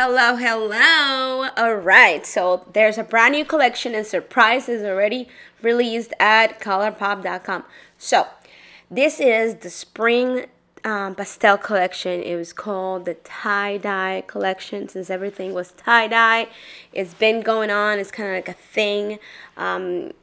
Hello, hello. All right, so there's a brand new collection and surprise is already released at ColourPop.com. So this is the spring pastel collection. It was called the tie-dye collection since everything was tie-dye. It's been going on. It's kind of like a thing.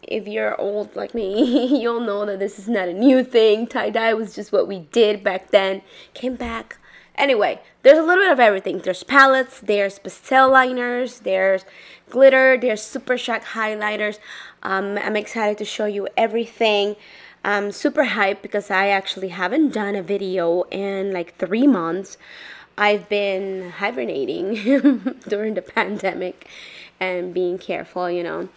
If you're old like me, you'll know that this is not a new thing. Tie-dye was just what we did back then. Came back. Anyway, there's a little bit of everything. There's palettes, there's pastel liners, there's glitter, there's super shock highlighters. I'm excited to show you everything. I'm super hyped because I actually haven't done a video in like 3 months. I've been hibernating during the pandemic and being careful, you know.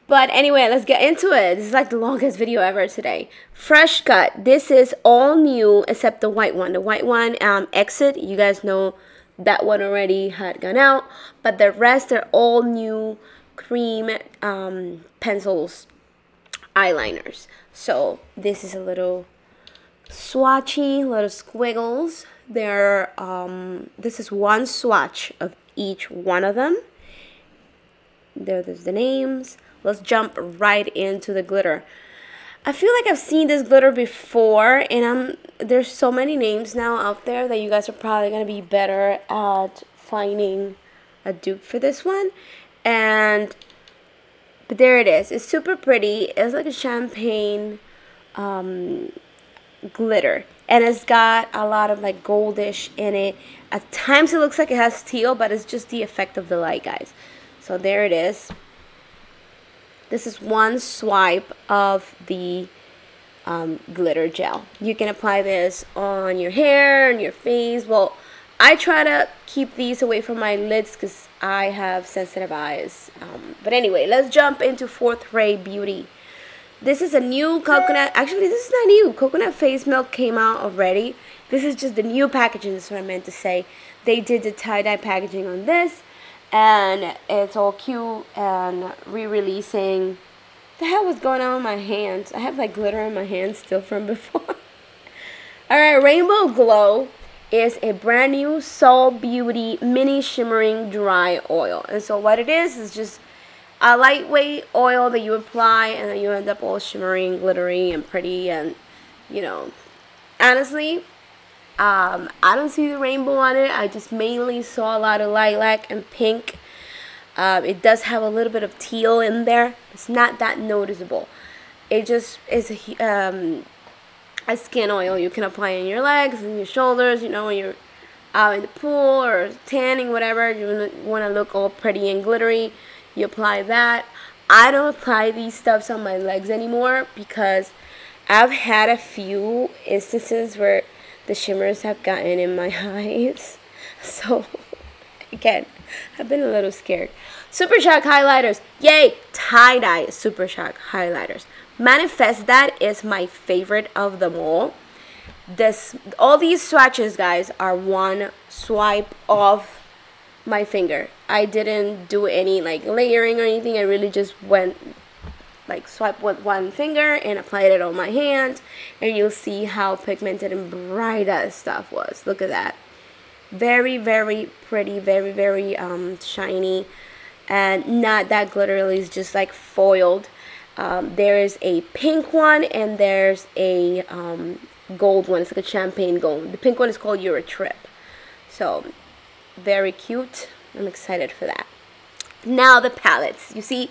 But anyway, let's get into it. This is like the longest video ever today. Fresh cut. This is all new except the white one. The white one, Exit. You guys know that one already had gone out. But the rest are all new cream pencils, eyeliners. So this is a little swatchy, little squiggles. This is one swatch of each one of them. There's the names. Let's jump right into the glitter. I feel like I've seen this glitter before, and there's so many names now out there that you guys are probably going to be better at finding a dupe for this one. But there it is. It's super pretty. It's like a champagne glitter, and it's got a lot of like goldish in it. At times it looks like it has teal, but it's just the effect of the light, guys. So there it is. This is one swipe of the glitter gel. You can apply this on your hair, on your face. Well, I try to keep these away from my lids because I have sensitive eyes. But anyway, let's jump into Fourth Ray Beauty. This is a new coconut. Actually, this is not new. Coconut face milk came out already. This is just the new packaging. That's what I meant to say. They did the tie-dye packaging on this. And it's all cute and re-releasing. The hell was going on with my hands? I have like glitter on my hands still from before. Alright, Rainbow Glow is a brand new Soul Beauty mini shimmering dry oil. And so what it is just a lightweight oil that you apply and then you end up all shimmering, glittery, and pretty. And you know, honestly, I don't see the rainbow on it. I just mainly saw a lot of lilac and pink. It does have a little bit of teal in there. It's not that noticeable. It just is a skin oil you can apply in your legs and your shoulders. You know, when you're out in the pool or tanning, whatever, you want to look all pretty and glittery, you apply that. I don't apply these stuffs on my legs anymore because I've had a few instances where the shimmers have gotten in my eyes. So, again, I've been a little scared. Super Shock highlighters. Yay! Tie-dye Super Shock highlighters. Manifest That is my favorite of them all. All these swatches, guys, are one swipe of my finger. I didn't do any like layering or anything. I really just went like swipe with one finger and applied it on my hand, and you'll see how pigmented and bright that stuff was. Look at that. Very, very pretty, very, very shiny, and not that glittery. It's just like foiled. There's a pink one and there's a gold one. It's like a champagne gold. The pink one is called Euro Trip. So very cute. I'm excited for that. Now the palettes. You see,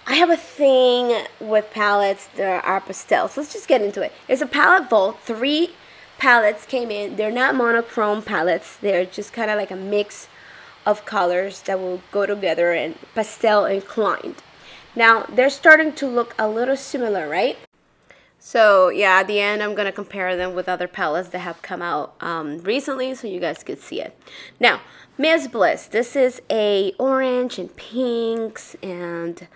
I have a thing with palettes that are pastels. Let's just get into it. It's a palette vault. 3 palettes came in. They're not monochrome palettes. They're just kind of like a mix of colors that will go together and pastel inclined. Now, they're starting to look a little similar, right? So, yeah, at the end, I'm going to compare them with other palettes that have come out recently so you guys could see it. Now, Miss Bliss. This is a orange and pinks and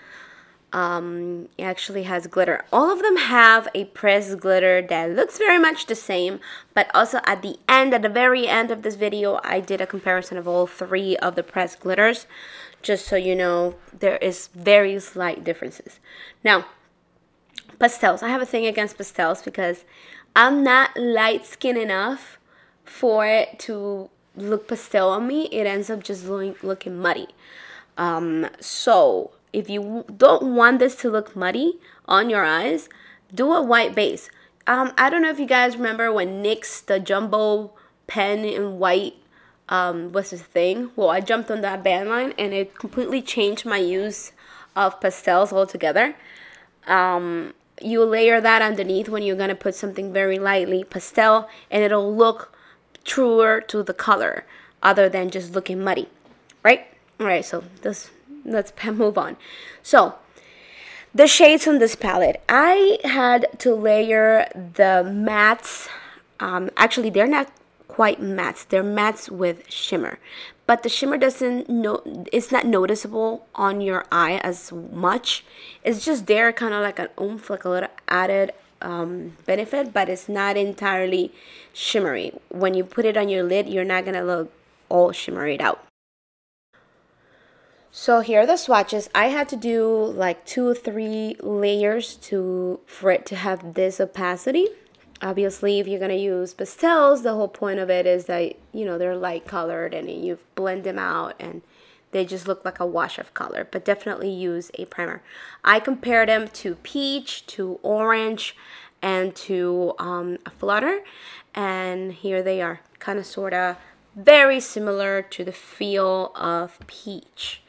it actually has glitter. All of them have a pressed glitter that looks very much the same, but also at the very end of this video, I did a comparison of all 3 of the pressed glitters, just so you know there is very slight differences. Now, pastels. I have a thing against pastels because I'm not light skinned enough for it to look pastel on me, it ends up just looking muddy. So if you don't want this to look muddy on your eyes, do a white base. I don't know if you guys remember when NYX, the jumbo pen in white, was his thing. Well, I jumped on that bandline and it completely changed my use of pastels altogether. You layer that underneath when you're gonna put something very lightly pastel, and it'll look truer to the color other than just looking muddy, right? All right, so let's move on. So the shades on this palette, I had to layer the mattes. Actually, they're not quite mattes. They're mattes with shimmer, but the shimmer it's not noticeable on your eye as much. It's just there, kind of like an oomph, like a little added benefit, but it's not entirely shimmery. When you put it on your lid, you're not gonna look all shimmered out. So here are the swatches. I had to do like 2 or 3 layers for it to have this opacity. Obviously, if you're going to use pastels, the whole point of it is that, you know, they're light colored and you blend them out and they just look like a wash of color. But definitely use a primer. I compared them to peach, to orange, and to a flutter. And here they are, kind of sort of very similar to the feel of peach.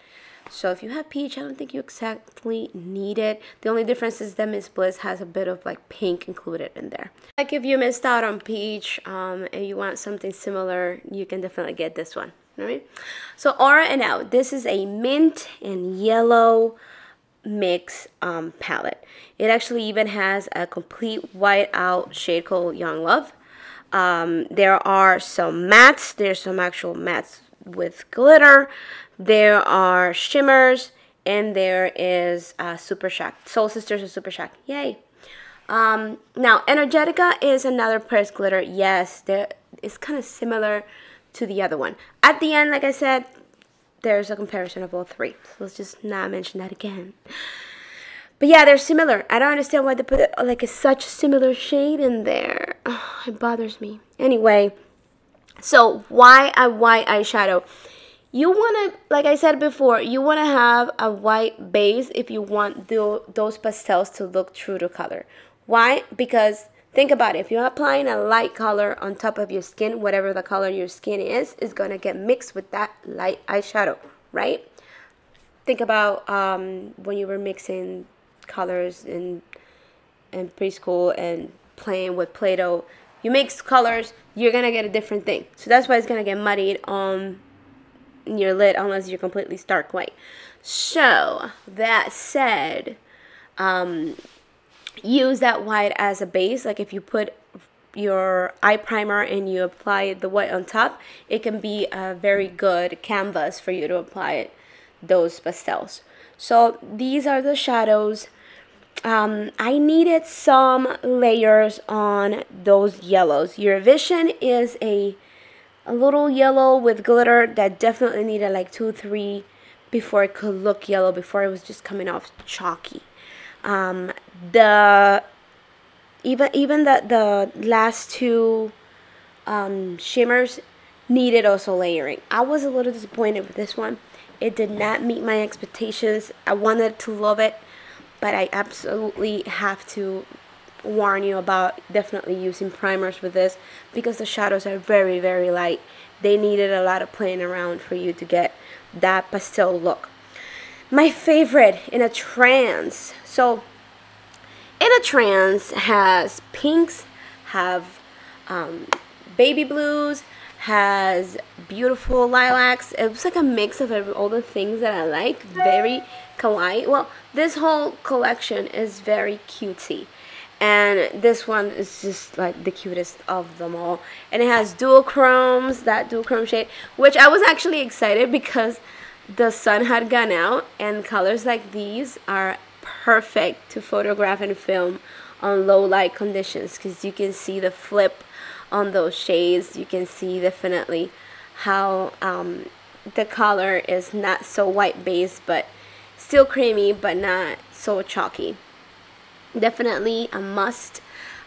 So if you have peach, I don't think you exactly need it. The only difference is that Miss Bliss has a bit of like pink included in there. Like if you missed out on peach and you want something similar, you can definitely get this one. All right. So Aura and Out. This is a mint and yellow mix palette. It actually even has a complete white out shade called Young Love. There are some mattes. There's some actual mattes with glitter. There are shimmers, and there is Super Shack. Soul Sisters and Super Shack. Yay. Now, Energetica is another pressed glitter. Yes, it's kind of similar to the other one. At the end, like I said, there's a comparison of all 3. So let's just not mention that again. But yeah, they're similar. I don't understand why they put like such a similar shade in there. Oh, it bothers me. Anyway, so why a white eyeshadow? You want to, like I said before, you want to have a white base if you want those pastels to look true to color. Why? Because think about it. If you're applying a light color on top of your skin, whatever the color your skin is going to get mixed with that light eyeshadow, right? Think about when you were mixing colors in preschool and playing with Play-Doh. You mix colors, you're going to get a different thing. So that's why it's going to get muddied on your lid unless you're completely stark white. So that said, use that white as a base. Like if you put your eye primer and you apply the white on top, it can be a very good canvas for you to apply those pastels. So these are the shadows. I needed some layers on those yellows. Your Vision is a little yellow with glitter that definitely needed like 2 or 3 before it could look yellow, before it was just coming off chalky. Even the last 2 shimmers needed also layering. I was a little disappointed with this one. It did not meet my expectations. I wanted to love it, but I absolutely have to warn you about definitely using primers with this because the shadows are very, very light. They needed a lot of playing around for you to get that pastel look. My favorite, in a Trance. So in a Trance has pinks, have baby blues, has beautiful lilacs. It was like a mix of all the things that I like. Very kawaii. Well, this whole collection is very cutesy. And this one is just like the cutest of them all. And it has dual chromes, that dual chrome shade, which I was actually excited because the sun had gone out and colors like these are perfect to photograph and film on low light conditions because you can see the flip on those shades. You can see definitely how the color is not so white based but still creamy but not so chalky. Definitely a must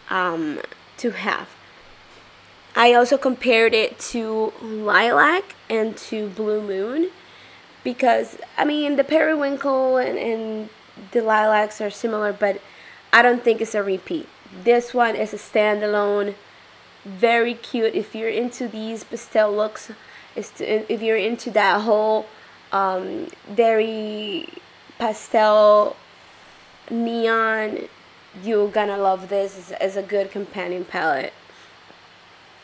to have. I also compared it to Lilac and to Blue Moon, because I mean the periwinkle and the lilacs are similar, but I don't think it's a repeat. This one is a standalone, very cute. If you're into these pastel looks, if you're into that whole very pastel neon, you're gonna love this as a good companion palette.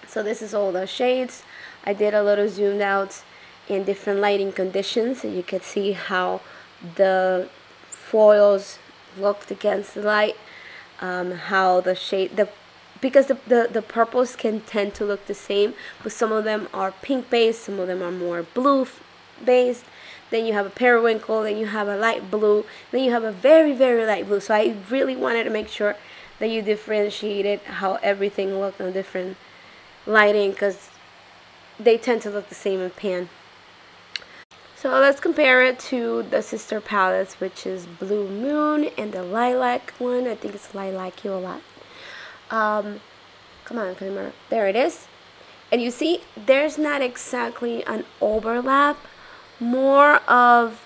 So this is all the shades. I did a little zoomed out in different lighting conditions, so you can see how the foils looked against the light, how the shade, because the purples can tend to look the same, but some of them are pink based, some of them are more blue based. Then you have a periwinkle, then you have a light blue, then you have a very, very light blue. So I really wanted to make sure that you differentiated how everything looked on different lighting, because they tend to look the same in pan. So let's compare it to the sister palettes, which is Blue Moon and the Lilac one. I think it's Lilac You a lot. Come on, camera. There it is. And you see, there's not exactly an overlap, more of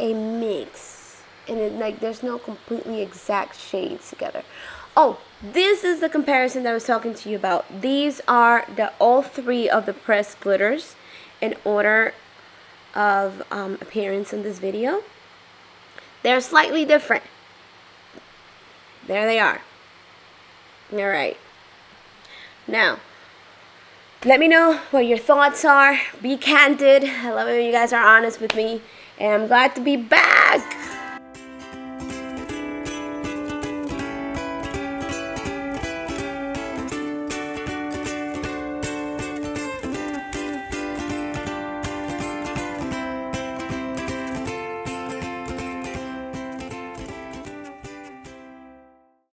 a mix. And like there's no completely exact shades together. Oh, this is the comparison that I was talking to you about. These are all three of the pressed glitters in order of appearance in this video. They're slightly different. There they are. All right. Now, let me know what your thoughts are. Be candid. I love it when you guys are honest with me. And I'm glad to be back.